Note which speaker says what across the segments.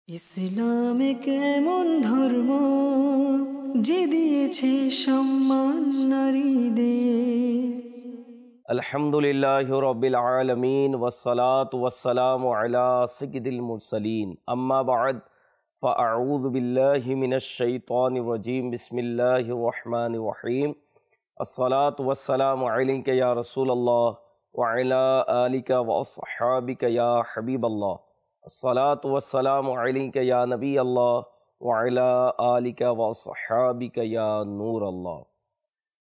Speaker 1: ইসলামে কেমন ধর্ম যে দিয়েছে সম্মান নারীদের।
Speaker 2: আলহামদুলিল্লাহি রাব্বিল আলামিন ওয়াসসালাতু ওয়াসসালামু আলা সাইয়্যিদিল মুরসালিন আম্মা বা'দ ফাআউযু বিল্লাহি মিনাশ শাইতানির রাজীম বিসমিল্লাহির রহমানির রহিম আসসালাতু ওয়াসসালামু আলাইকা ইয়া রাসূলুল্লাহ ওয়া আলা আলিকা ওয়া আসহাবিকা ইয়া হাবিবাল্লাহ আসসালাতু ওয়াসসালামু আলাইকা ইয়া নবিয়াল্লাহ ওয়া আলা আলিকা ওয়া আসহাবিকা ইয়া নূরাল্লাহ।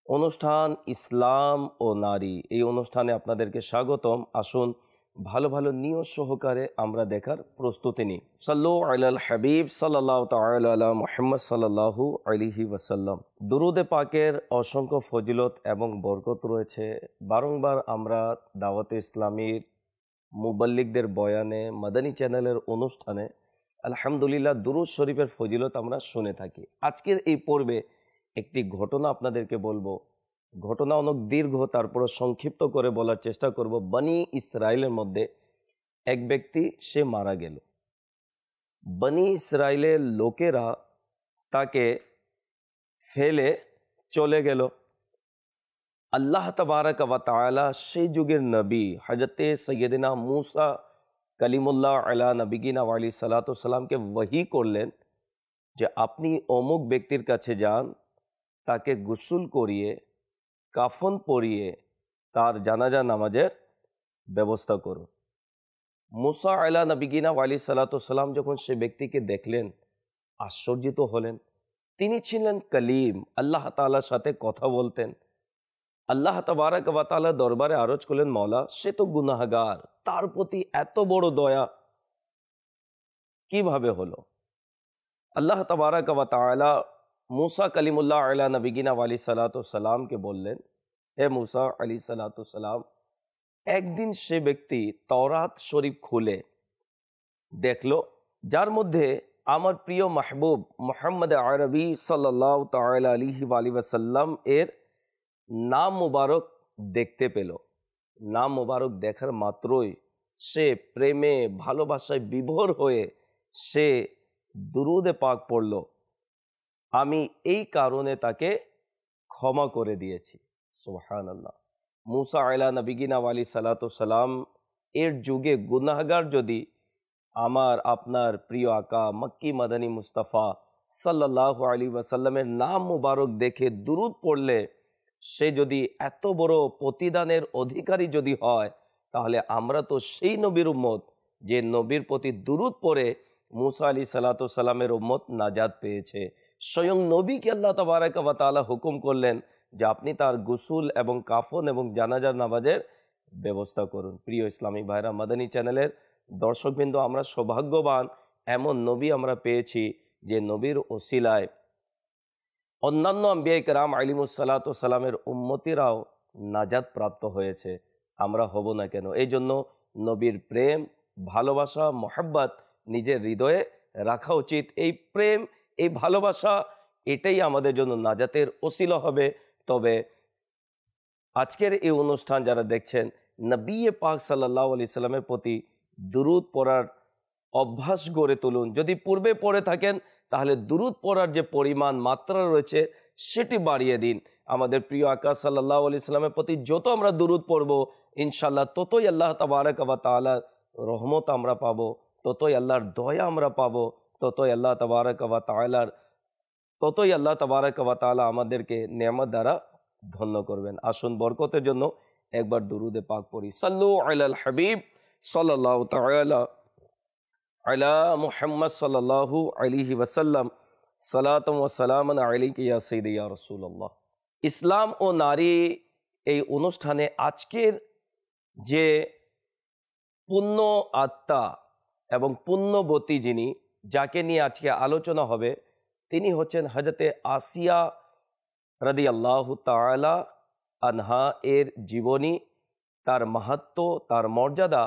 Speaker 2: অনুষ্ঠান ইসলাম ও নারী, এই অনুষ্ঠানে আপনাদেরকে স্বাগতম। আসুন ভালো ভালো নিয়ত সহকারে আমরা দেখার প্রস্তুতি নিই। সাল্লু আলাল হাবিব সাল্লাল্লাহু তাআলা আলা মুহাম্মদ সাল্লাল্লাহু আলাইহি ওয়াসাল্লাম। দুরুদে পাকের অসংখ্য ফজিলত এবং বরকত রয়েছে। বারংবার আমরা দাওয়াতে ইসলামীর মুবাল্লিগদের বয়ানে, মাদানী চ্যানেলের অনুষ্ঠানে আলহামদুলিল্লাহ দুরুদ শরীফের ফজিলত আমরা শুনে থাকি। আজকের এই পর্বে একটি ঘটনা আপনাদেরকে বলবো। ঘটনা অনেক দীর্ঘ, তারপরে সংক্ষিপ্ত করে বলার চেষ্টা করব। বনি ইসরায়েলের মধ্যে এক ব্যক্তি, সে মারা গেল। বনি ইসরায়েলের লোকেরা তাকে ফেলে চলে গেল। আল্লাহ তাবারাক ওয়া তাআলা সেই যুগের নবী হযরতে সৈয়দনা মুসা কালিমুল্লাহ আলা নবিগিনা আলাইহিস সালাতু ওয়াস সালামকে ওহী করলেন যে আপনি অমুক ব্যক্তির কাছে যান, তাকে গোসল করিয়ে কাফন পরিয়ে তার জানাজা নামাজের ব্যবস্থা করুন। মুসা আলা নবিগিনা আলাইহিস সালাতু ওয়াস সালাম যখন সে ব্যক্তিকে দেখলেন, আশ্চর্যিত হলেন। তিনি ছিলেন কলিম, আল্লাহ তাআলার সাথে কথা বলতেন। আল্লাহ তাবারাক ওয়া তাআলা দরবারে আরজ করলেন, মওলা সে তো গুনাহগার, তার প্রতি এত বড় দয়া কিভাবে হলো? আল্লাহ তাবারাক ওয়া তাআলা মুসা কালিমুল্লাহ আলা নবিগিনা আলাইহিস সালাতু ওয়াস সালামকে বললেন, হে মুসা আলাইহিস সালাতু ওয়াস সালাম, একদিন সে ব্যক্তি তাওরাত শরীফ খুলে দেখলো, যার মধ্যে আমার প্রিয় মাহবুব মুহাম্মদ আরবি সাল্লাল্লাহু তাআলা আলাইহি ওয়াসাল্লাম এর নাম মুবারক দেখতে পেল। নাম মুবারক দেখার মাত্রই সে প্রেমে ভালোবাসায় বিভোর হয়ে সে দুরুদে পাক পড়ল, আমি এই কারণে তাকে ক্ষমা করে দিয়েছি। সুবহানাল্লাহ। মুসা আলা নবিগিনা আলাইহিস সালাতু সালাম এর যুগে গুনাহগার যদি আমার আপনার প্রিয় আকা মক্কি মাদানী মুস্তাফা সাল্লাল্লাহু আলাইহি ওয়াসাল্লামের নাম মুবারক দেখে দুরুদ পড়লে সে যদি এত বড় প্রতিদানের অধিকারী যদি হয়, তাহলে আমরা তো সেই নবীর উম্মত যে নবীর প্রতি দুরুদ পড়ে মুসা আলাইহিস সালাতু সালামের উম্মত নাজাত পেয়েছে। স্বয়ং নবীকে আল্লাহ তাবারাক ওয়া তাআলা হুকুম করলেন যে আপনি তার গোসল এবং কাফন এবং জানাজার নামাজের ব্যবস্থা করুন। প্রিয় ইসলামী ভাইরা, মাদানী চ্যানেলের দর্শকবৃন্দ, আমরা সৌভাগ্যবান, এমন নবী আমরা পেয়েছি যে নবীর ওসিলায় অন্যান্য আম্বিয়া কেরাম আলাইহিমুস সালাতু সালামের উম্মতিরাও নাজাত প্রাপ্ত হয়েছে। আমরা হব না কেন? এই জন্য নবীর প্রেম, ভালোবাসা, মহব্বত নিজের হৃদয়ে রাখা উচিত। এই প্রেম, এই ভালোবাসা, এটাই আমাদের জন্য নাজাতের ওসিলা হবে। তবে আজকের এই অনুষ্ঠান যারা দেখছেন, নবী পাক সাল্লাল্লাহু আলাইহি সাল্লামের প্রতি দুরুদ পড়ার অভ্যাস গড়ে তুলুন। যদি পূর্বে পড়ে থাকেন, তাহলে দুরুদ পড়ার যে পরিমাণ মাত্রা রয়েছে সেটি বাড়িয়ে দিন। আমাদের প্রিয় আকা সাল্লাল্লাহু আলাইহি সাল্লামের প্রতি যত আমরা দুরুদ পড়ব, ইনশাআল্লাহ ততই আল্লাহ তাবারাক ওয়া তাআলার রহমত আমরা পাবো, ততই আল্লাহর দয়া আমরা পাবো, ততই আল্লাহ তাবারাক ওয়া তাআলা আমাদেরকে নেয়ামত দ্বারা ধন্য করবেন। আসুন বরকতের জন্য একবার দুরুদে পাক পড়ি। সাল্লু আলাল হাবিব সাল্লাল্লাহু তাআলা আলা মুহাম্মদ সাল্লাল্লাহু আলাইহি ওয়াসাল্লাম সালাতাম ওয়া সালামান আলাইকা ইয়া সাইয়্যিদি ইয়া রাসূলুল্লাহ। ইসলাম ও নারী এই অনুষ্ঠানে আজকের যে পুণ্য আত্মা এবং পুণ্যবতী যিনি, যাকে নিয়ে আজকে আলোচনা হবে, তিনি হচ্ছেন হযরতে আসিয়া রাদিয়াল্লাহু তাআলা আনহা এর জীবনী, তার মাহাত্ম্য, তার মর্যাদা,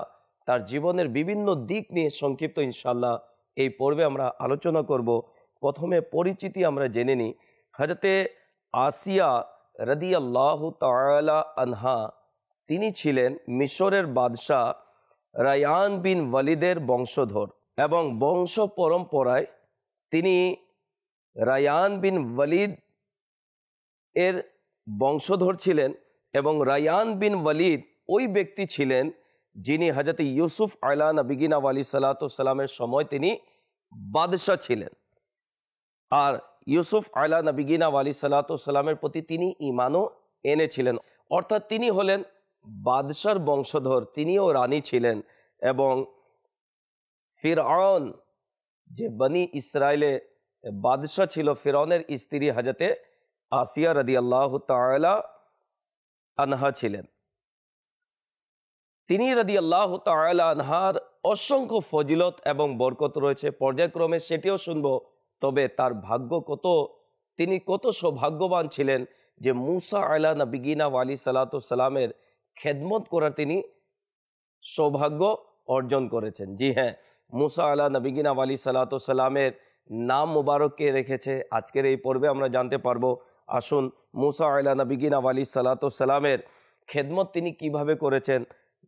Speaker 2: তার জীবনের বিভিন্ন দিক নিয়ে সংক্ষিপ্ত ইনশাআল্লাহ এই পর্বে আমরা আলোচনা করব। প্রথমে পরিচিতি আমরা জেনে নিই। হযরতে আসিয়া রাদিয়াল্লাহু তাআলা আনহা তিনি ছিলেন মিশরের বাদশাহ রায়ান বিন ওয়ালিদের বংশধর এবং বংশ পরম্পরায় তিনি রায়ান বিন ওয়ালিদ এর বংশধর ছিলেন এবং রায়ান বিন ওয়ালিদ ওই ব্যক্তি ছিলেন যিনি হযরত ইউসুফ আলা নবিগিনা আলী সালামের সময় তিনি বাদশাহ ছিলেন। আর ইউসুফ আলা নবিগিনা আলী সালামের প্রতি তিনি ঈমানও এনেছিলেন, অর্থাৎ তিনি হলেন বাদশার বংশধর, তিনিও রানী ছিলেন। এবং ফিরআউন যে বনি ইসরায়েলে বাদশাহ ছিল, ফিরআউনের স্ত্রী হযরতে আসিয়া রাদিয়াল্লাহু তাআলা আনহা ছিলেন। তিনি রাদিয়াল্লাহু তাআলা আনহার অসংখ্য ফজিলত এবং বরকত রয়েছে, পর্যায়ক্রমে সেটিও শুনব। তবে তার ভাগ্য কত, তিনি কত সৌভাগ্যবান ছিলেন যে মুসা আলা নবিগিনা আলী সালামের খেদমত করার তিনি সৌভাগ্য অর্জন করেছেন। জি হ্যাঁ, মুসা আলা নবিগিনা আলী সালামের নাম মুবারককে রেখেছে আজকের এই পর্বে আমরা জানতে পারবো। আসুন মুসা আলা নবিগিনা আলী সালামের খেদমত তিনি কিভাবে করেছেন।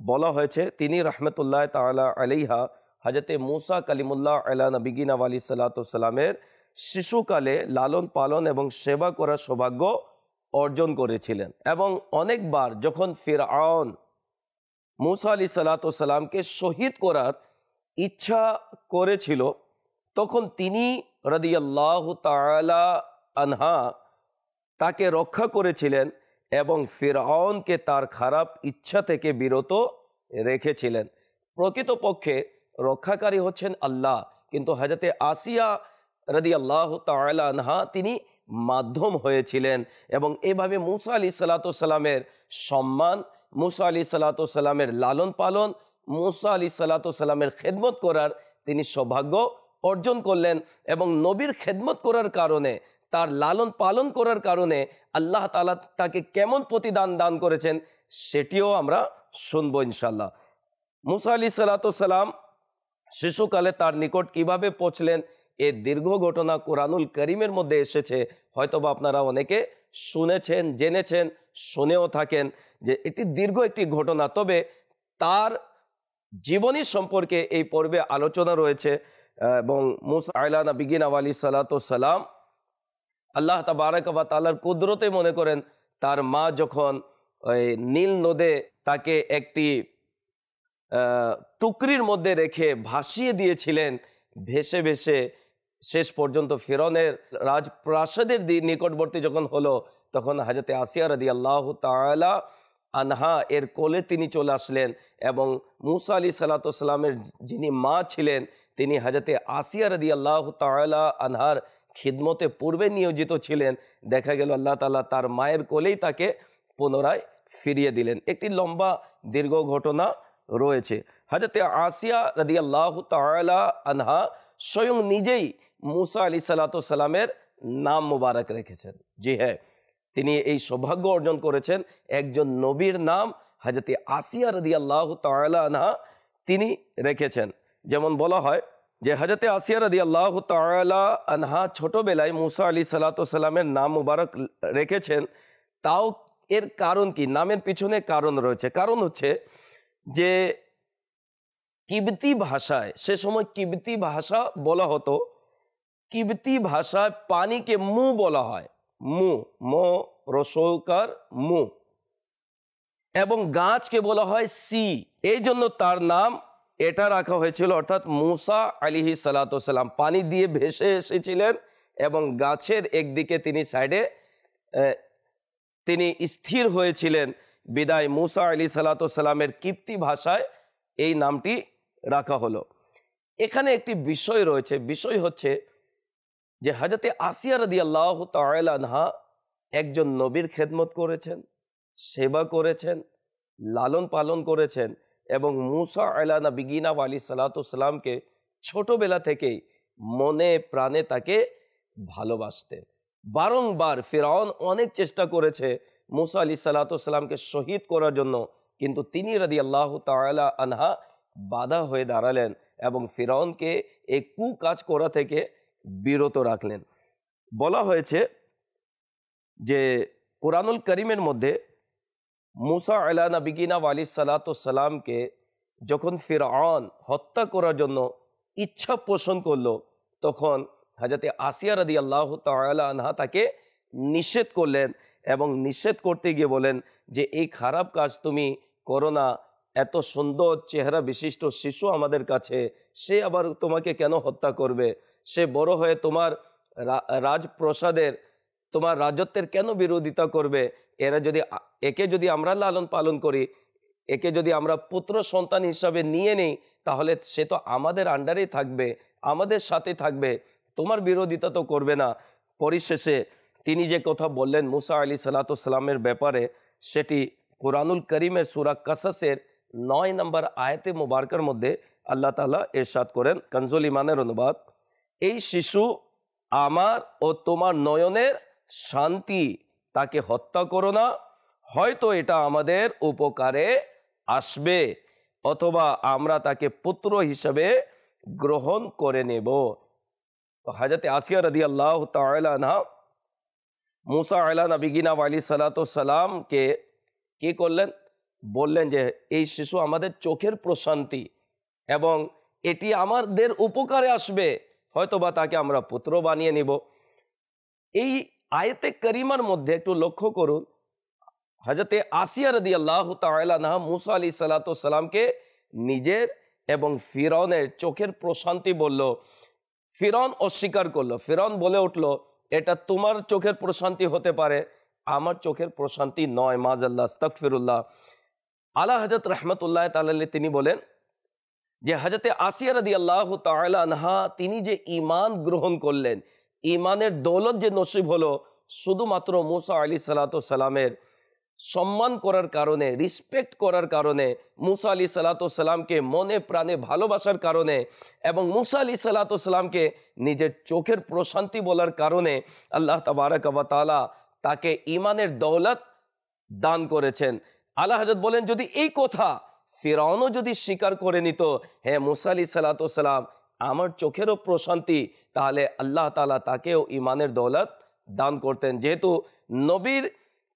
Speaker 2: বলা হয়েছে তিনি রহমতুল্লাহ তাআলা আলাইহা হযরতে মুসা কালিমুল্লাহ আলা নবিগিনা আলী সালামের শিশুকালে লালন পালন এবং সেবা করার সৌভাগ্য অর্জন করেছিলেন। এবং অনেকবার যখন ফিরআউন মুসা আলী সালামকে শহীদ করার ইচ্ছা করেছিল, তখন তিনি রাদিয়াল্লাহু তাআলা আনহা তাকে রক্ষা করেছিলেন এবং ফিরআউনকে তার খারাপ ইচ্ছা থেকে বিরত রেখেছিলেন। প্রকৃতপক্ষে রক্ষাকারী হচ্ছেন আল্লাহ, কিন্তু হযরতে আসিয়া রাদিয়াল্লাহু তাআলা আনহা তিনি মাধ্যম হয়েছিলেন। এবং এভাবে মুসা আলী সালামের সম্মান, মুসা আলী সালামের লালন পালন, মুসা আলী সালামের খেদমত করার তিনি সৌভাগ্য অর্জন করলেন। এবং নবীর খেদমত করার কারণে, তার লালন পালন করার কারণে আল্লাহ তাআলা তাকে কেমন প্রতিদান দান করেছেন সেটিও আমরা শুনবো ইনশাল্লাহ। মুসা আলী সালাম শিশুকালে তার নিকট কিভাবে পৌঁছলেন, এর দীর্ঘ ঘটনা কোরআনুল করিমের মধ্যে এসেছে। হয়তোবা আপনারা অনেকে শুনেছেন, জেনেছেন, শুনেও থাকেন যে এটি দীর্ঘ একটি ঘটনা। তবে তার জীবনী সম্পর্কে এই পর্বে আলোচনা রয়েছে। এবং মুসা আলা নবিগিনা আলী সালাম আল্লাহ তাবারক ওয়া তাআলার কুদরতে মনে করেন তার মা যখন ওই নীল নদে তাকে একটি টুকরির মধ্যে রেখে ভাসিয়ে দিয়েছিলেন, ভেসে ভেসে শেষ পর্যন্ত ফিরআউনের রাজপ্রাসাদের নিকটবর্তী যখন হলো, তখন হযরতে আসিয়া রাদিয়াল্লাহু তাআলা আনহা এর কোলে তিনি চলে আসলেন। এবং মুসা আলী সালামের যিনি মা ছিলেন, তিনি হযরতে আসিয়া রাদিয়াল্লাহু তাআলা আনহার খিদমতে পূর্বে নিয়োজিত ছিলেন। দেখা গেল আল্লাহ তাআলা তার মায়ের কোলেই তাকে পুনরায় ফিরিয়ে দিলেন। একটি লম্বা দীর্ঘ ঘটনা রয়েছে। হযরতে আসিয়া রাদিয়াল্লাহু তাআলা আনহা স্বয়ং নিজেই মুসা আলী সালামের নাম মুবারক রেখেছেন। জি হ্যাঁ, তিনি এই সৌভাগ্য অর্জন করেছেন, একজন নবীর নাম হযরতে আসিয়া রাদিয়াল্লাহু তাআলা আনহা তিনি রেখেছেন। যেমন বলা হয় যে হযরতে আসিয়া রাদিয়াল্লাহু তাআলা আনহা ছোটবেলায় মুসা আলী সালামের নাম মুবারক রেখেছেন। তাও এর কারণ কি, নামের পিছনে কারণ রয়েছে। কারণ হচ্ছে যে কিবতি ভাষায়, সে সময় কিবতি ভাষা বলা হতো, কিবতি ভাষায় পানিকে মু বলা হয়, মু, মো রসৌকার মু, এবং গাছকে বলা হয় সি। এই জন্য তার নাম এটা রাখা হয়েছিল, অর্থাৎ মুসা আলাইহিস সালাম পানি দিয়ে ভেসে এসেছিলেন এবং গাছের একদিকে তিনি সাইডে তিনি স্থির হয়েছিলেন, বিদায় মুসা আলাইহিস সালামের কিবতি ভাষায় এই নামটি রাখা হলো। এখানে একটি বিষয় রয়েছে, বিষয় হচ্ছে যে হযরতে আসিয়া রাদিয়াল্লাহু তাআলা আনহা একজন নবীর খেদমত করেছেন, সেবা করেছেন, লালন পালন করেছেন এবং মুসা আলা নবিগিনা আলী সালামকে ছোটবেলা থেকেই মনে প্রাণে তাকে ভালোবাসতেন। বারংবার ফিরআউন অনেক চেষ্টা করেছে মুসা আলী সালামকে শহীদ করার জন্য, কিন্তু তিনি রাদিয়াল্লাহু তাআলা আনহা বাধা হয়ে দাঁড়ালেন এবং ফিরআউনকে এই কুকাজ করা থেকে বিরত রাখলেন। বলা হয়েছে যে কুরআনুল করিমের মধ্যে মুসা আলা নবিগিনা আলী সালামকে যখন ফিরআউন হত্যা করার জন্য ইচ্ছা পোষণ করলো, তখন হযরতে আসিয়া রাদিয়াল্লাহু তাআলা আনহা তাকে নিষেধ করলেন এবং নিষেধ করতে গিয়ে বলেন যে এই খারাপ কাজ তুমি করো না। এত সুন্দর চেহারা বিশিষ্ট শিশু আমাদের কাছে, সে আবার তোমাকে কেন হত্যা করবে? সে বড় হয়ে তোমার রাজপ্রসাদের, তোমার রাজত্বের কেন বিরোধিতা করবে? একে যদি আমরা লালন পালন করি, একে যদি আমরা পুত্র সন্তান হিসাবে নিয়ে নিই, তাহলে সে তো আমাদের আন্ডারেই থাকবে, আমাদের সাথে থাকবে, তোমার বিরোধিতা তো করবে না। পরিশেষে তিনি যে কথা বললেন মুসা আলাইহিসসালামের ব্যাপারে, সেটি কুরআনুল করিমের সূরা কাসাসের 9 নম্বর আয়াতে মুবারকার মধ্যে আল্লাহ তাআলা ইরশাদ করেন, কানজুল ইমানের অনুবাদ, এই শিশু আমার ও তোমার নয়নের শান্তি, তাকে হত্যা করো না, হয়তো এটা আমাদের উপকারে আসবে, অথবা আমরা তাকে পুত্র হিসেবে গ্রহণ করে নেব। তো হযরত আসিয়া রাদিয়াল্লাহু তাআলা আনহা মুসা আলা নবিগিনা আলাইহিস সালাতু সালামকে কি করলেন? বললেন যে এই শিশু আমাদের চোখের প্রশান্তি এবং এটি আমাদের উপকারে আসবে, হয়তোবা তাকে আমরা পুত্র বানিয়ে নিব। এই আয়াতে কারিমার মধ্যে একটু লক্ষ্য করুন, হযরতে আসিয়া রাদিয়াল্লাহু তাআলা আনহা মুসা আলাইহিস সালাতু সালামকে নিজের এবং ফিরআউনের চোখের প্রশান্তি বলল। ফিরআউন অস্বীকার করলো। ফিরআউন বলে উঠল, এটা তোমার চোখের প্রশান্তি হতে পারে, আমার চোখের প্রশান্তি নয়, মাযাল্লাহ, আস্তাগফিরুল্লাহ। আলা হযরত রাহমাতুল্লাহ তাআলা তিনি বলেন যে হযরতে আসিয়া রাদিয়াল্লাহু তাআলা আনহা তিনি যে ঈমান গ্রহণ করলেন, ঈমানের দৌলত যে নসিব হলো, শুধুমাত্র মুসা আলাইহিস সালাতু সালামের সম্মান করার কারণে, রিসপেক্ট করার কারণে, মুসা আলাইহিস সালাতু সালামকে মনে প্রাণে ভালোবাসার কারণে এবং মুসা আলাইহিস সালাতু সালামকে নিজের চোখের প্রশান্তি বলার কারণে আল্লাহ তাবারাক ওয়া তাআলা তাকে ঈমানের দৌলত দান করেছেন। আলা হযরত বলেন, যদি এই কথা ফিরআউনও যদি স্বীকার করে নিত, হে মুসা আলাইহিস সালাতু সালাম আমার চোখেরও প্রশান্তি, তাহলে আল্লাহ তাআলা তাকেও ঈমানের দৌলত দান করতেন। যেহেতু নবীর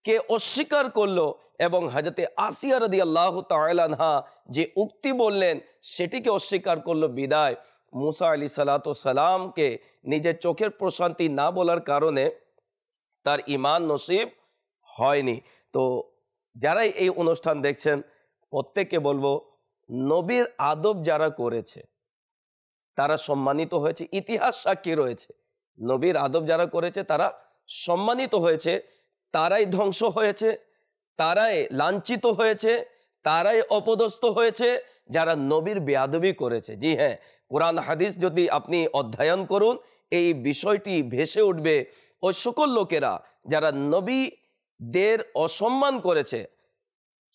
Speaker 2: কে অস্বীকার করলো এবং হযরতে আসিয়া রাদিয়াল্লাহু তাআলা আনহা যে উক্তি বললেন সেটিকে অস্বীকার করলো, বিদায় মুসা আলাইহিস সালাতু সালামকে নিজের চোখের প্রশান্তি না বলার কারণে তার ঈমান নসিব হয়নি। তো যারাই এই অনুষ্ঠান দেখছেন প্রত্যেককে বলবো, নবীর আদব যারা করেছে তারা সম্মানিত হয়েছে, ইতিহাস সাক্ষী রয়েছে। নবীর আদব যারা করেছে তারা সম্মানিত হয়েছে, তারাই ধ্বংস হয়েছে, তারাই লাঞ্ছিত হয়েছে, তারাই অপদস্থ হয়েছে যারা নবীর বেয়াদবি করেছে। জি হ্যাঁ, কোরআন হাদিস যদি আপনি অধ্যয়ন করুন, এই বিষয়টি ভেসে উঠবে। ওই সকল লোকেরা যারা নবীদের অসম্মান করেছে,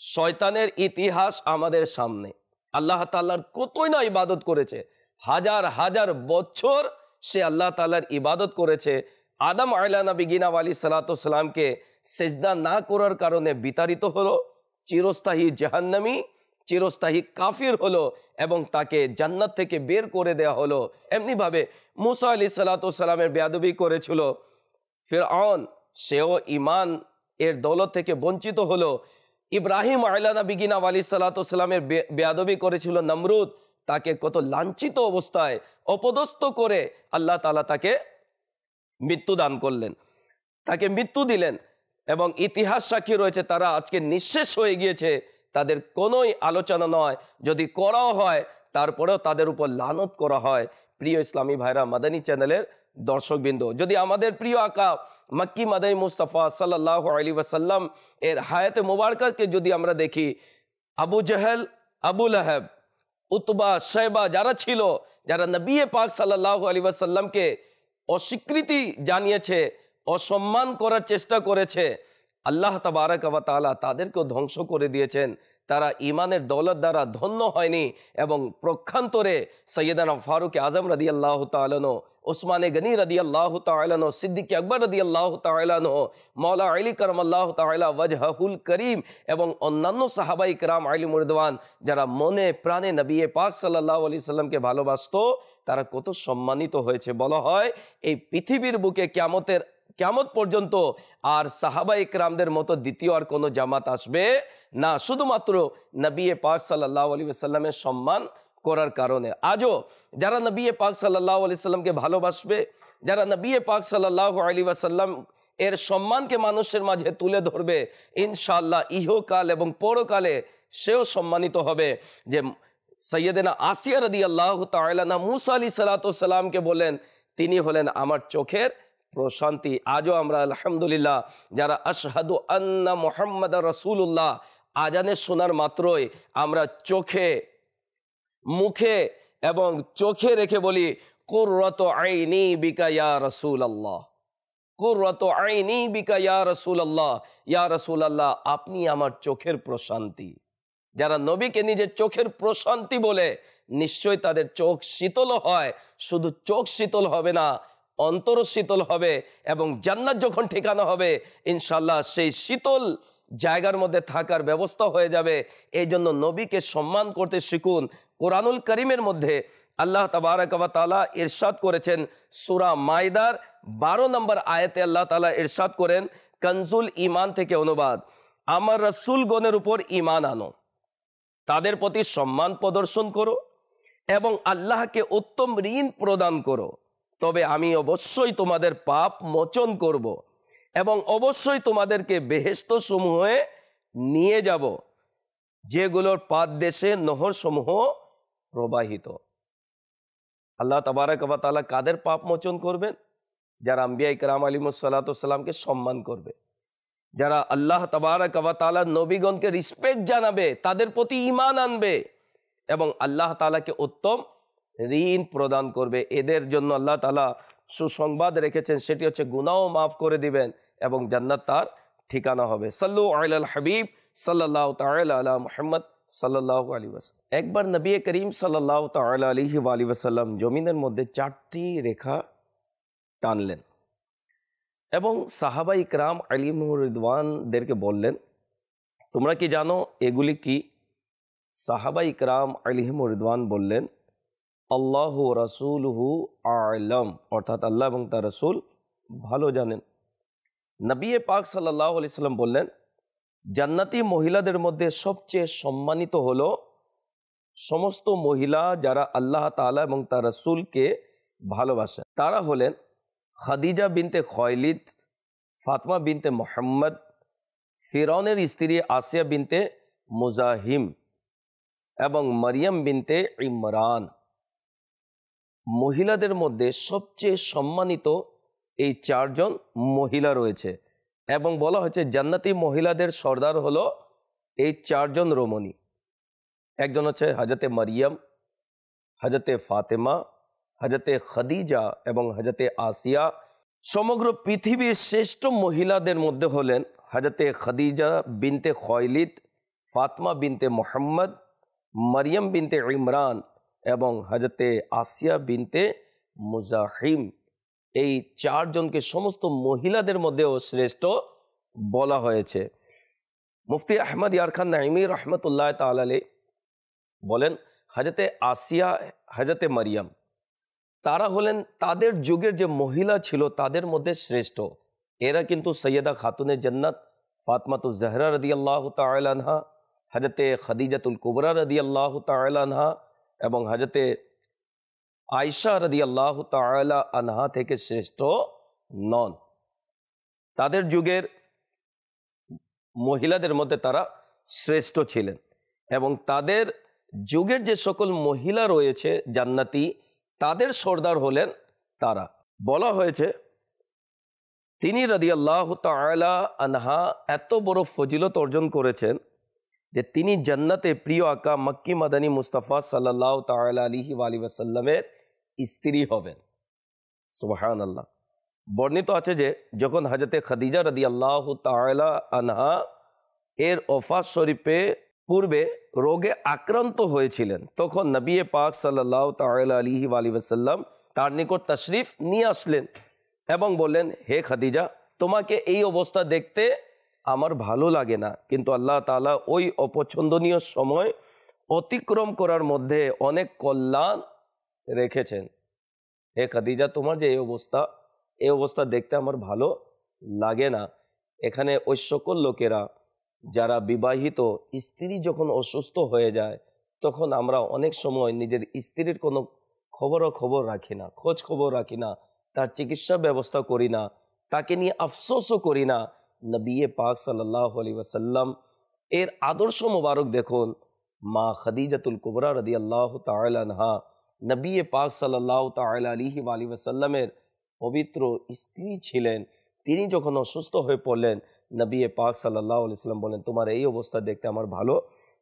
Speaker 2: শয়তানের ইতিহাস আমাদের সামনে, আল্লাহ তাআলার কতই না ইবাদত করেছে, হাজার হাজার বছর সে আল্লাহ তাআলার ইবাদত করেছে। আদম আলা নবিগিনা আলাইহিস সালাতু সালামকে সেজদা না করার কারণে বিতাড়িত হলো, চিরস্থায়ী জাহান্নামী, চিরস্থায়ী কাফির হলো এবং তাকে জান্নাত থেকে বের করে দেওয়া হলো। এমনিভাবে মুসা আলাইহিস সালাতু সালামের বেয়াদবি করেছিল ফিরআউন, সেও ঈমান এর দৌলত থেকে বঞ্চিত হলো। ইব্রাহিম আলা নবিগিনা আলাইহিস সালাতু সালামের বেয়াদবি করেছিল নমরুদ, তাকে কত লাঞ্ছিত অবস্থায় অপদস্থ করে আল্লাহ তাআলা তাকে মৃত্যু দান করলেন, তাকে মৃত্যু দিলেন এবং ইতিহাস সাক্ষী রয়েছে তারা আজকে নিঃশেষ হয়ে গিয়েছে, তাদের কোনোই আলোচনা নয়, যদি করাও হয় তারপরেও তাদের উপর লানত করা হয়। প্রিয় ইসলামী ভাইরা, মাদানী চ্যানেলের দর্শকবৃন্দ, যদি আমাদের প্রিয় আকা মক্কি মাদানী মুস্তাফা সাল্লাল্লাহু আলাইহি ওয়াসাল্লাম এর হায়াতে মুবারকাকে যদি আমরা দেখি, আবু জেহেল, আবু লাহাব, উতবা, শাইবা যারা ছিল, যারা নবী পাক সাল্লাল্লাহু আলাইহি ওয়াসাল্লামকে অস্বীকৃতি জানিয়েছে, অসম্মান করার চেষ্টা করেছে, আল্লাহ তাবারাক ওয়া তাআলা তাদেরকেও ধ্বংস করে দিয়েছেন। তারা ঈমানের দৌলত দ্বারা ধন্য হয়নি এবং প্রক্ষান্তরে সৈয়দনা ফারুক আজম রাদিয়াল্লাহু তাআলা আনহু, উসমানে গনি রাদিয়াল্লাহু তাআলা আনহু, সিদ্দিক আকবর রাদিয়াল্লাহু তাআলা আনহু, মাওলা আলী কারামাল্লাহু তাআলা ওয়াজহুল করিম এবং অন্যান্য সাহাবায়ে কেরাম আলিম রিদওয়ান যারা মনে প্রাণে নবী পাক সাল্লাল্লাহু আলাইহি সাল্লামকে ভালোবাসতো, তারা কত সম্মানিত হয়েছে। বলা হয় এই পৃথিবীর বুকে কিয়ামত পর্যন্ত আর সাহাবায়ে কেরামদের মতো দ্বিতীয় আর কোনো জামাত আসবে না। শুধুমাত্র নবী পাক সাল্লাল্লাহু আলাইহি ওয়াসাল্লামের সম্মান করার কারণে আজও যারা নবী পাক সাল্লাল্লাহু আলাইহি সাল্লামকে ভালোবাসবে, যারা নবী পাক সাল্লাল্লাহু আলাইহি ওয়াসাল্লাম এর সম্মানকে মানুষের মাঝে তুলে ধরবে, ইনশাআল্লাহ ইহকাল এবং পরকালে সেও সম্মানিত হবে। যে সৈয়দনা আসিয়া রাদিয়াল্লাহু তাআলা আনহা মুসা আলাইহিস সালাতু সালামকে বলেন তিনি হলেন আমার চোখের প্রশান্তি। আজও আমরা আলহামদুলিল্লাহ যারা আশহাদু আন্না মুহাম্মাদার রাসূলুল্লাহ আজানের শোনার মাত্রই আমরা চোখে, মুখে এবং চোখে রেখে বলি কুররাতু আইনি বিকা ইয়া রাসূলুল্লাহ, কুররাতু আইনি বিকা ইয়া রাসূলুল্লাহ, ইয়া রাসূলুল্লাহ আপনি আমার চোখের প্রশান্তি। যারা নবীকে নিজের চোখের প্রশান্তি বলে নিশ্চয় তাদের চোখ শীতল হয়, শুধু চোখ শীতল হবে না অন্তর শীতল হবে, এবং জান্নাত যখন ঠিকানা হবে ইনশাআল্লাহ সেই শীতল জায়গার মধ্যে থাকার ব্যবস্থা হয়ে যাবে। এই জন্য নবীকে সম্মান করতে শিখুন। কোরআনুল করিমের মধ্যে আল্লাহ তাবারক ওয়া তাআলা ইরশাদ করেছেন সূরা মাইদার 12 নম্বর আয়াতে আল্লাহ তাআলা ইরশাদ করেন, কনজুল ঈমান থেকে অনুবাদ, আমার রাসূলগণের উপর ঈমান আনো, তাদের প্রতি সম্মান প্রদর্শন করো এবং আল্লাহকে উত্তম ঋণ প্রদান করো, তবে আমি অবশ্যই তোমাদের পাপ মোচন করব এবং অবশ্যই তোমাদেরকে বেহেশত সমূহে নিয়ে যাব যেগুলোর পাদদেশে নহর সমূহ প্রবাহিত। আল্লাহ তাবারক ওয়া তাআলা কাদের পাপ মোচন করবেন? যারা আম্বিয়া ইকরাম আলাইহিমুস সালাতু সালামকে সম্মান করবে, যারা আল্লাহ তাবারক ওয়া তাআলার নবীগণকে রিসপেক্ট জানাবে, তাদের প্রতি ঈমান আনবে এবং আল্লাহ তাআলাকে উত্তম ঋণ প্রদান করবে, এদের জন্য আল্লাহ তাআলা সুসংবাদ রেখেছেন, সেটি হচ্ছে গুনাহও মাফ করে দিবেন এবং জান্নাত তার ঠিকানা হবে। সাল্লু আলাল হাবিব সাল্লাল্লাহু তাআলা আলা মুহাম্মদ সাল্লাল্লাহু আলাইহি ওয়াসাল্লাম। একবার নবী করিম সাল্লাল্লাহু তাআলা আলাইহি ওয়াসাল্লাম জমিনের মধ্যে 4টি রেখা টানলেন এবং সাহাবা ইকরাম আলাইহিমুর রিদওয়ানদেরকে বললেন, তোমরা কি জানো এগুলি কি? সাহাবা ইকরাম আলাইহিমুর রিদওয়ান বললেন, আল্লাহ রাসূলুহু আ'লাম, অর্থাৎ আল্লাহ এবং তার রাসূল ভালো জানেন। নবী পাক সাল্লাল্লাহু আলাইহি সাল্লাম বললেন, জান্নাতি মহিলাদের মধ্যে সবচেয়ে সম্মানিত হলো সমস্ত মহিলা যারা আল্লাহ তাআলা এবং তার রাসূলকে ভালোবাসেন। তারা হলেন খাদিজা বিনতে খুয়াইলিদ, ফাতিমা বিনতে মুহাম্মদ, ফিরআউনের স্ত্রী আসিয়া বিনতে মুজাহিম এবং মারিয়াম বিনতে ইমরান। মহিলাদের মধ্যে সবচেয়ে সম্মানিত এই 4 জন মহিলা রয়েছে এবং বলা হয়েছে জান্নাতি মহিলাদের সর্দার হলো এই 4 জন রমণী। একজন হচ্ছে হযরতে মারিয়াম, হযরতে ফাতেমা, হযরতে খাদিজা এবং হযরতে আসিয়া। সমগ্র পৃথিবীর শ্রেষ্ঠ মহিলাদের মধ্যে হলেন হযরতে খাদিজা বিনতে খুয়াইলিদ, ফাতিমা বিনতে মুহাম্মদ, মারিয়াম বিনতে ইমরান এবং হযরতে আসিয়া বিনতে মুজাহিম। এই 4 জনকে সমস্ত মহিলাদের মধ্যেও শ্রেষ্ঠ বলা হয়েছে। মুফতি আহমদ ইয়ার খান নাইমি রহমতুল্লাহ তাআলা আলাইহি বলেন, হযরতে আসিয়া, হযরতে মারিয়াম তারা হলেন তাদের যুগের যে মহিলা ছিল তাদের মধ্যে শ্রেষ্ঠ। এরা কিন্তু সৈয়দা খাতুনে জান্নাত ফাতিমাতুজ জাহরা রাদিয়াল্লাহু তাআলা আনহা, হযরতে খাদিজাতুল কুবরা রাদিয়াল্লাহু তাআলা আনহা এবং হযরতে আয়েশা রাদিয়াল্লাহু তাআলা আনহা থেকে শ্রেষ্ঠ নন। তাদের যুগের মহিলাদের মধ্যে তারা শ্রেষ্ঠ ছিলেন এবং তাদের যুগের যে সকল মহিলা রয়েছে জান্নাতি তাদের সর্দার হলেন তারা। বলা হয়েছে তিনি রাদিয়াল্লাহু তাআলা আনহা এত বড় ফজিলত অর্জন করেছেন যে তিনি জান্নাতে প্রিয় আকা মক্কি মাদানী মুস্তাফা সাল্লাল্লাহু তাআলা আলাইহি ওয়াসাল্লামের স্ত্রী হবেন। সুবহানাল্লাহ। বর্ণিত আছে যে যখন হযরতে খাদিজা রাদিয়াল্লাহু তাআলা আনহা এর ওফাত শরীফে পূর্বে রোগে আক্রান্ত হয়েছিলেন, তখন নবী পাক সাল্লাল্লাহু তাআলা আলাইহি ওয়াসাল্লাম তার নিকট তাশরিফ নিয়ে আসলেন এবং বললেন, হে খাদিজা, তোমাকে এই অবস্থা দেখতে আমার ভালো লাগে না, কিন্তু আল্লাহ তাআলা ওই অপছন্দনীয় সময় অতিক্রম করার মধ্যে অনেক কল্যাণ রেখেছেন। হে খাদিজা, তোমার যে এই অবস্থা দেখতে আমার ভালো লাগে না। এখানে ওই সকল লোকেরা যারা বিবাহিত স্ত্রী যখন অসুস্থ হয়ে যায় তখন আমরা অনেক সময় নিজের স্ত্রীর কোনো খবর রাখি না, খোঁজ খবর রাখি না, তার চিকিৎসা ব্যবস্থা করি না, তাকে নিয়ে আফসোসও করি না। নবী পাক সাল্লাল্লাহু আলাইহি ওয়াসাল্লাম এর আদর্শ মোবারক দেখুন। মা খাদিজাতুল কুবরা রাদিয়াল্লাহু তাআলা আনহা নবী পাক সাল্লাল্লাহু তাআলা আলাইহি ওয়াসাল্লামের পবিত্র স্ত্রী ছিলেন। তিনি যখন অসুস্থ হয়ে পড়লেন, নবী পাক সাল্লাল্লাহু আলাইহি ওয়াসাল্লাম বলেন, তোমার এই অবস্থা দেখতে আমার ভালো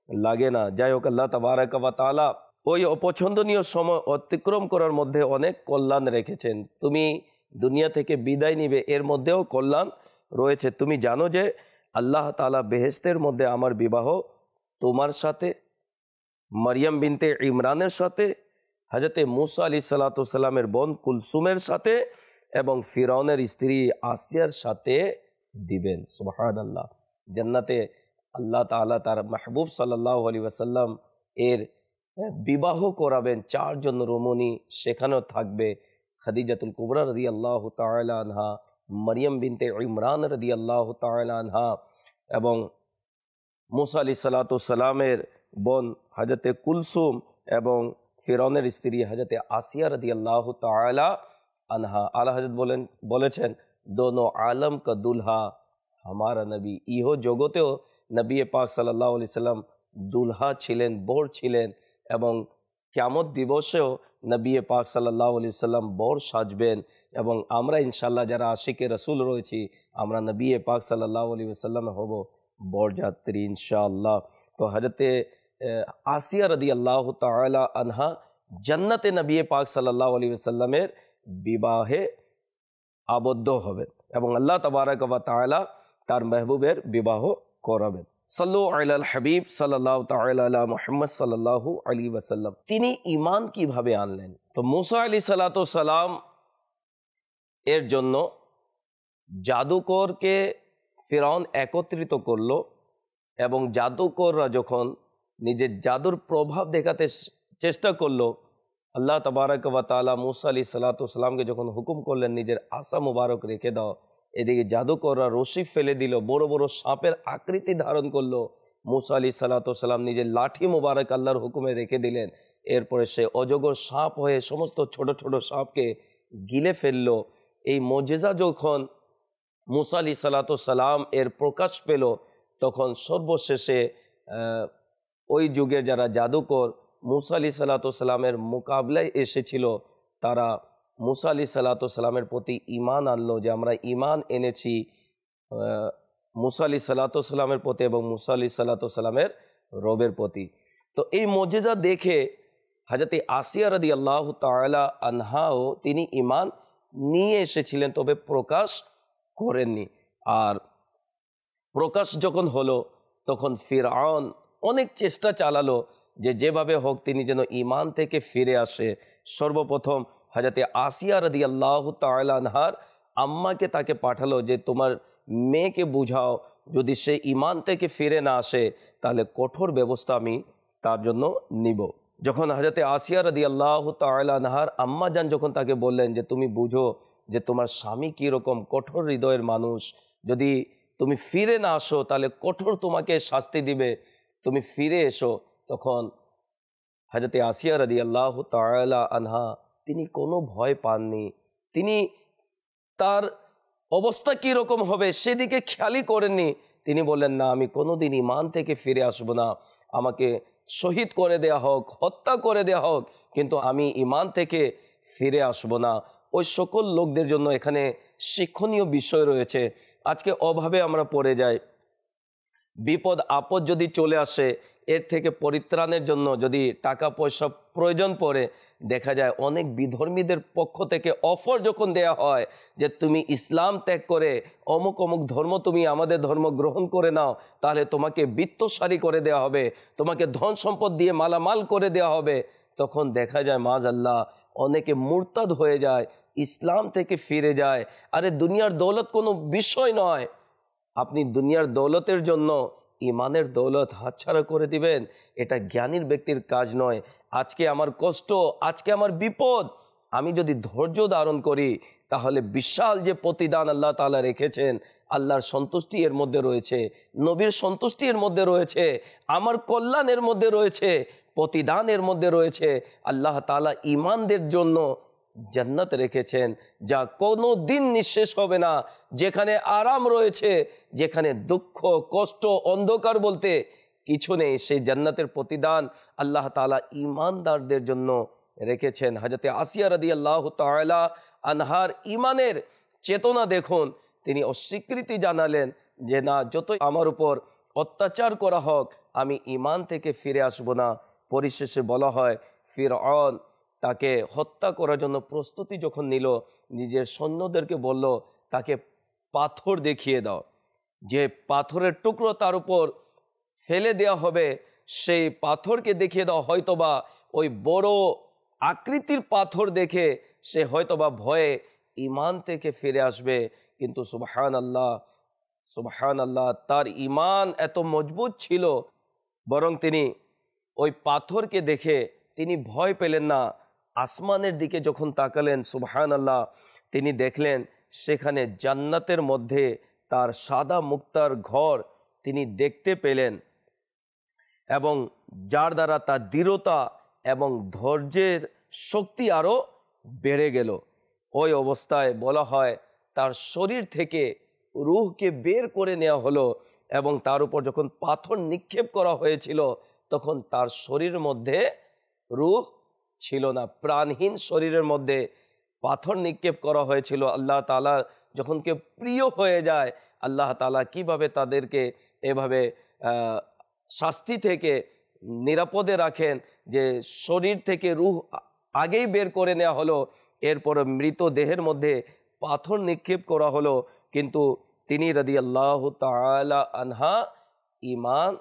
Speaker 2: লাগে না। যাই হোক, আল্লাহ তাবারাক ওয়া তাআলা ওই অপছন্দনীয় সময় অতিক্রম করার মধ্যে অনেক কল্যাণ রেখেছেন। তুমি দুনিয়া থেকে বিদায় নিবে, এর মধ্যেও কল্যাণ রয়েছে। তুমি জানো যে আল্লাহ তাআলা বেহেশতের মধ্যে আমার বিবাহ তোমার সাথে, মারিয়াম বিনতে ইমরানের সাথে, হযরতে মুসা আলাইহিস সালামের বোন কুলসুমের সাথে এবং ফিরআউনের স্ত্রী আসিয়ার সাথে দিবেন। সুবহানাল্লাহ। জান্নাতে আল্লাহ তাআলা তার মাহবুব সাল্লাল্লাহু আলাইহি ওয়াসাল্লাম এর বিবাহ করাবেন। চারজন রমণী সেখানেও থাকবে, খাদিজাতুল কুবরা রাদিয়াল্লাহু তাআলা আনহা, মারিয়াম বিনতে ইমরান রাদিয়াল্লাহু তাআলা আনহা এবং মুসা আলাইহিস সালামের বোন হযরতে কুলসুম এবং ফিরআউনের স্ত্রী হযরতে আসিয়া রাদিয়াল্লাহু তাআলা আনহা। আলা হযরত বলেছেন, দোনো আলম কা দুলহা हमारा नबी। ইহো জগতেও নবী পাক সাল্লাল্লাহু আলাইহি সাল্লাম দুলহা ছিলেন, বর ছিলেন এবং কিয়ামত দিবসেও নবী পাক সাল্লাল্লাহু আলাইহি সাল্লাম বর সাজবেন। এবং আমরা ইনশাআল্লাহ যারা আশিকে রাসূল রয়েছি, আমরা নবী পাক সাল্লাল্লাহু আলাইহি সাল্লাম হব বরযাত্রী ইনশাআল্লাহ। তো হযরতে আসিয়া রাদিয়াল্লাহু তাআলা আনহা জান্নাতে নবী পাক সাল্লাল্লাহু আলাইহি সাল্লামের বিবাহে আবদ্ধ হবেন এবং আল্লাহ তাবারাক ওয়া তাআলা তার মেহবুবের বিবাহ করাবেন। সাল্লু আলাল হাবিব সাল্লাল্লাহু তাআলা আলা মুহাম্মদ সাল্লাল্লাহু আলাইহি ওয়াসাল্লাম। তিনি ঈমান কিভাবে আনলেন? তো মুসা আলাইহিস সালাম এর জন্য জাদুকরকে ফিরআউন একত্রিত করলো এবং জাদুকররা যখন নিজের জাদুর প্রভাব দেখাতে চেষ্টা করলো, আল্লাহ তাবারাক ওয়া তাআলা মুসা আলাইহিস সালামকে যখন হুকুম করলেন নিজের আসা মুবারক রেখে দাও, এদিকে জাদুকররা রশি ফেলে দিল, বড় বড় সাপের আকৃতি ধারণ করলো। মুসা আলাইহিস সালাম নিজের লাঠি মুবারক আল্লাহর হুকুমে রেখে দিলেন। এরপরে সে অজগর সাপ হয়ে সমস্ত ছোট ছোট সাপকে গিলে ফেললো। এই মুজিজা যখন মুসা আলাইহিস সালাম এর প্রকাশ পেল, তখন সর্বশেষে ওই যুগের যারা জাদুকর মুসা আলাইহিস সালামের মোকাবিলায় এসেছিল, তারা মুসা আলাইহিস সালামের প্রতি ঈমান আনলো যে আমরা ঈমান এনেছি মুসা আলাইহিস সালামের প্রতি এবং মুসা আলাইহিস সালামের রবের প্রতি। তো এই মুজিজা দেখে হযরতে আসিয়া রাদিয়াল্লাহু তাআলা আনহাও তিনি ঈমান নিয়ে এসেছিলেন, তবে প্রকাশ করেননি। আর প্রকাশ যখন হলো, তখন ফিরআউন অনেক চেষ্টা চালালো যে যেভাবে হোক তিনি যেন ঈমান থেকে ফিরে আসে। সর্বপ্রথম হযরতে আসিয়া রাদিয়াল্লাহু তাআলা আনহার আম্মাকে তাকে পাঠালো যে তোমার মেয়েকে বুঝাও, যদি সে ঈমান থেকে ফিরে না আসে তাহলে কঠোর ব্যবস্থা আমি তার জন্য নিব। যখন হযরতে আসিয়া রাদিয়াল্লাহু তাআলা আনহার আম্মা জান যখন তাকে বললেন যে তুমি বুঝো যে তোমার স্বামী কীরকম কঠোর হৃদয়ের মানুষ, যদি তুমি ফিরে না আসো তাহলে কঠোর তোমাকে শাস্তি দিবে, তুমি ফিরে এসো। তখন হযরতে আসিয়া রাদিয়াল্লাহু তাআলা আনহা তিনি কোনো ভয় পাননি। তিনি তার অবস্থা কীরকম হবে সেদিকে খেয়ালই করেননি। তিনি বললেন, না, আমি কোনোদিন ঈমান থেকে ফিরে আসবো না, আমাকে শহীদ করে দেয়া হোক, হত্যা করে দেয়া হোক, কিন্তু আমি ঈমান থেকে ফিরে আসবো না। ওই সকল লোকদের জন্য এখানে শিক্ষণীয় বিষয় রয়েছে। আজকে অভাবে আমরা পড়ে যাই, বিপদ আপদ যদি চলে আসে, এর থেকে পরিত্রাণের জন্য যদি টাকা পয়সা প্রয়োজন পড়ে, দেখা যায় অনেক বিধর্মীদের পক্ষ থেকে অফার যখন দেয়া হয় যে তুমি ইসলাম ত্যাগ করে অমুক অমুক ধর্ম, তুমি আমাদের ধর্ম গ্রহণ করে নাও, তাহলে তোমাকে বিত্তশালী করে দেওয়া হবে, তোমাকে ধন সম্পদ দিয়ে মালামাল করে দেওয়া হবে। তখন দেখা যায় মাআল্লাহ অনেকে মুরতাদ হয়ে যায়, ইসলাম থেকে ফিরে যায়। আরে দুনিয়ার দৌলত কোনো বিষয় নয়, আপনি দুনিয়ার দৌলতের জন্য ইমানের দৌলত হাতছাড়া করে দিবেন, এটা জ্ঞানীর ব্যক্তির কাজ নয়। আজকে আমার কষ্ট, আজকে আমার বিপদ, আমি যদি ধৈর্য ধারণ করি তাহলে বিশাল যে প্রতিদান আল্লাহ তাআলা রেখেছেন, আল্লাহর সন্তুষ্টি এর মধ্যে রয়েছে, নবীর সন্তুষ্টি এর মধ্যে রয়েছে, আমার কল্যাণের মধ্যে রয়েছে। প্রতিদানের মধ্যে রয়েছে আল্লাহ তাআলা ঈমানদের জন্য জান্নাত রেখেছেন, যা কোনো দিন নিঃশেষ হবে না, যেখানে আরাম রয়েছে, যেখানে দুঃখ কষ্ট অন্ধকার বলতে কিছু নেই। সেই জান্নাতের প্রতিদান আল্লাহ তাআলা ঈমানদারদের জন্য রেখেছেন। হযরতে আসিয়া রাদিয়াল্লাহু তাআলা আনহার ঈমানের চেতনা দেখুন, তিনি অস্বীকৃতি জানালেন যে না, যতই আমার উপর অত্যাচার করা হোক আমি ঈমান থেকে ফিরে আসব না। পরিশেষে বলা হয় ফিরআউন তাকে হত্যা করার জন্য প্রস্তুতি যখন নিল, নিজের সৈন্যদেরকে বলল তাকে পাথর দেখিয়ে দাও, যে পাথরের টুকরো তার উপর ফেলে দেওয়া হবে, সেই পাথরকে দেখিয়ে দাও, হয়তোবা ওই বড় আকৃতির পাথর দেখে সে হয়তোবা ভয়ে ঈমান থেকে ফিরে আসবে। কিন্তু সুবহানাল্লাহ সুবহানাল্লাহ, তার ঈমান এত মজবুত ছিল, বরং তিনি ওই পাথরকে দেখে তিনি ভয় পেলেন না। আসমানের দিকে যখন তাকালেন, সুবহানাল্লাহ, তিনি দেখলেন সেখানে জান্নাতের মধ্যে তার সাদা মুক্তার ঘর তিনি দেখতে পেলেন, এবং যার দ্বারা তার দৃঢ়তা এবং ধৈর্যের শক্তি আরও বেড়ে গেল। ওই অবস্থায় বলা হয় তার শরীর থেকে রূহকে বের করে নেওয়া হলো, এবং তার উপর যখন পাথর নিক্ষেপ করা হয়েছিল তখন তার শরীরের মধ্যে রূহ ছিল না, প্রাণহীন শরীরের মধ্যে পাথর নিক্ষেপ করা হয়েছিল। আল্লাহ তাআলা যখন কেউ প্রিয় হয়ে যায়, আল্লাহ তাআলা কিভাবে তাদেরকে এভাবে শাস্তি থেকে নিরাপদে রাখেন, যে শরীর থেকে রূহ আগেই বের করে নেওয়া হলো, এরপরে মৃতদেহের মধ্যে পাথর নিক্ষেপ করা হলো, কিন্তু তিনি রাদিয়াল্লাহু তাআলা আনহা ঈমান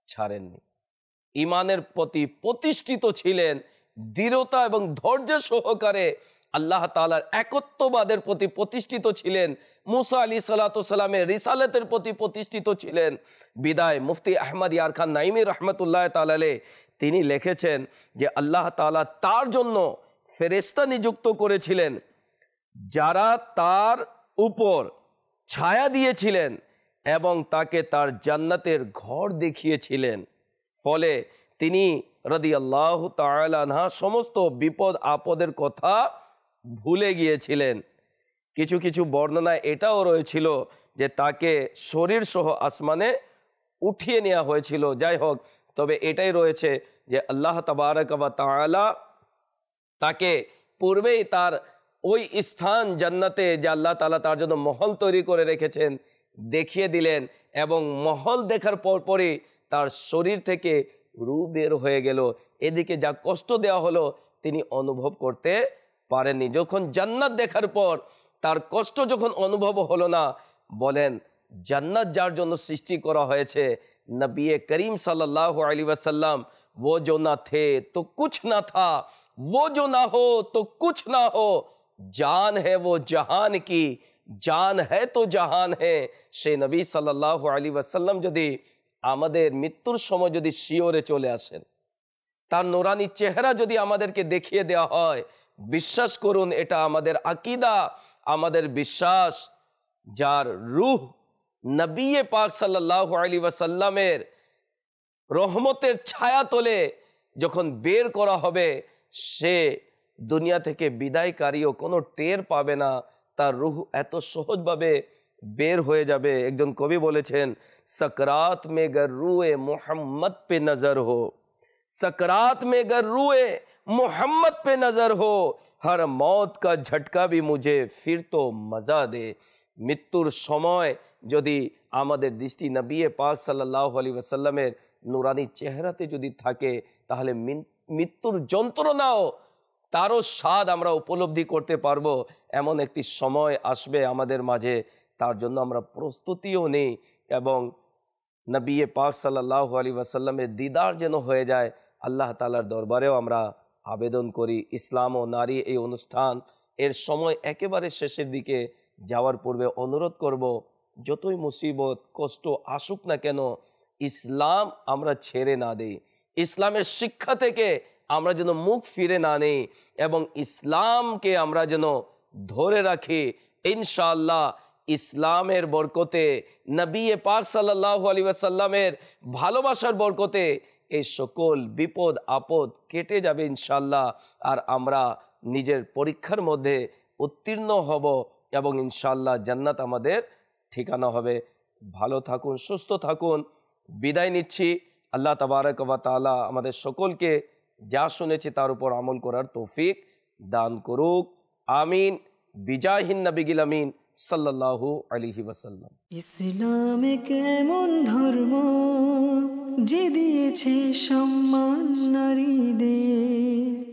Speaker 2: ছাড়েননি। ঈমানের প্রতি প্রতিষ্ঠিত ছিলেন, দৃঢ়তা এবং ধৈর্য সহকারে আল্লাহ তাআলার একত্ববাদের প্রতি প্রতিষ্ঠিত ছিলেন, মুসা আলাইহিস সালাতু সালামের রিসালাতের প্রতি প্রতিষ্ঠিত ছিলেন। বিদায় মুফতি আহমদ ইয়ার খান নাইমি রহমতুল্লাহ তাআলা আলাইহি তিনি লিখেছেন যে আল্লাহ তাআলা তার জন্য ফেরেশতা নিযুক্ত করেছিলেন, যারা তার উপর ছায়া দিয়েছিলেন এবং তাকে তার জান্নাতের ঘর দেখিয়েছিলেন। ফলে তিনি রাদিয়াল্লাহু তাআলা আনহা সমস্ত বিপদ আপদের কথা ভুলে গিয়েছিলেন। কিছু কিছু বর্ণনায় এটাও রয়েছিল যে তাকে শরীর সহ আসমানে উঠিয়ে নেওয়া হয়েছিল। যাই হোক, তবে এটাই রয়েছে যে আল্লাহ তাবারক ওয়া তাআলা তাকে পূর্বেই তার ওই স্থান জান্নাতে, যে আল্লাহ তাআলা তার জন্য মহল তৈরি করে রেখেছেন, দেখিয়ে দিলেন, এবং মহল দেখার পরপরই তার শরীর থেকে রূহ বের হয়ে গেল। এদিকে যা কষ্ট দেওয়া হলো তিনি অনুভব করতে পারেননি। যখন জান্নাত দেখার পর তার কষ্ট যখন অনুভব হলো না, বলেন জান্নাত যার জন্য সৃষ্টি করা হয়েছে, নবী করিম सल्लल्लाहु अलैहि वसल्लम, वो जो ना थे तो कुछ ना था, वो जो ना हो तो कुछ ना हो, जान है वो जहान की, जान है तो जहान है। সে নবী সাল্লাল্লাহু আলাইহি ওয়াসাল্লাম যদি আমাদের মৃত্যুর সময় যদি শিওরে চলে আসেন, তার নুরানি চেহারা যদি আমাদেরকে দেখিয়ে দেওয়া হয়, বিশ্বাস করুন এটা আমাদের আকীদা, আমাদের বিশ্বাস, যার রূহ নবী পাক সাল্লাল্লাহু আলাইহি ওয়াসাল্লামের রহমতের ছায়া তলে যখন বের করা হবে, সে দুনিয়া থেকে বিদায়কারীও কোনো টের পাবে না, তার রূহ এত সহজভাবে বের হয়ে যাবে। একজন কবি বলেছেন, सकरात में गर रूए मोहम्मद पे नजर हो, सकरात में गर रूए मोहम्मद पे नजर हो, हर मौत का झटका भी मुझे फिर तो मजा दे। মৃত্যুর সময় যদি আমাদের দৃষ্টি নবী পাক সাল্লাল্লাহু আলাইহি ওয়াসাল্লামের নুরানি চেহারাতে যদি থাকে, তাহলে মৃত্যুর যন্ত্রণাও তারও স্বাদ আমরা উপলব্ধি করতে পারবো। এমন একটি সময় আসবে আমাদের মাঝে, তার জন্য আমরা প্রস্তুতিও নেই, এবং নবী পাক সাল্লাল্লাহু আলাইহি ওয়াসাল্লামের দিদার যেন হয়ে যায়। আল্লাহ তাআলার দরবারেও আমরা আবেদন করি। ইসলাম ও নারী এই অনুষ্ঠান এর সময় একেবারে শেষের দিকে যাওয়ার পূর্বে অনুরোধ করব, যতই মুসিবত কষ্ট আসুক না কেন, ইসলাম আমরা ছেড়ে না দেই, ইসলামের শিক্ষা থেকে আমরা যেন মুখ ফিরে না নেই, এবং ইসলামকে আমরা যেন ধরে রাখি। ইনশাআল্লাহ ইসলামের বরকতে, নবী পাক সাল্লাল্লাহু আলাইহি ওয়াসাল্লামের ভালোবাসার বরকতে এই সকল বিপদ আপদ কেটে যাবে ইনশাল্লাহ। আর আমরা নিজের পরীক্ষার মধ্যে উত্তীর্ণ হব এবং ইনশাল্লাহ জান্নাত আমাদের ঠিকানা হবে। ভালো থাকুন, সুস্থ থাকুন, বিদায় নিচ্ছি। আল্লাহ তাবারক ওয়া তাআলা আমাদের সকলকে যা শুনেছি তার উপর আমল করার তৌফিক দান করুক। আমিন। বিজাহিন নবিগিল আমিন সাল্লাল্লাহু আলাইহি ওয়াসাল্লাম।
Speaker 1: ইসলামে কেমন ধর্ম যে দিয়েছে সম্মান নারীদের।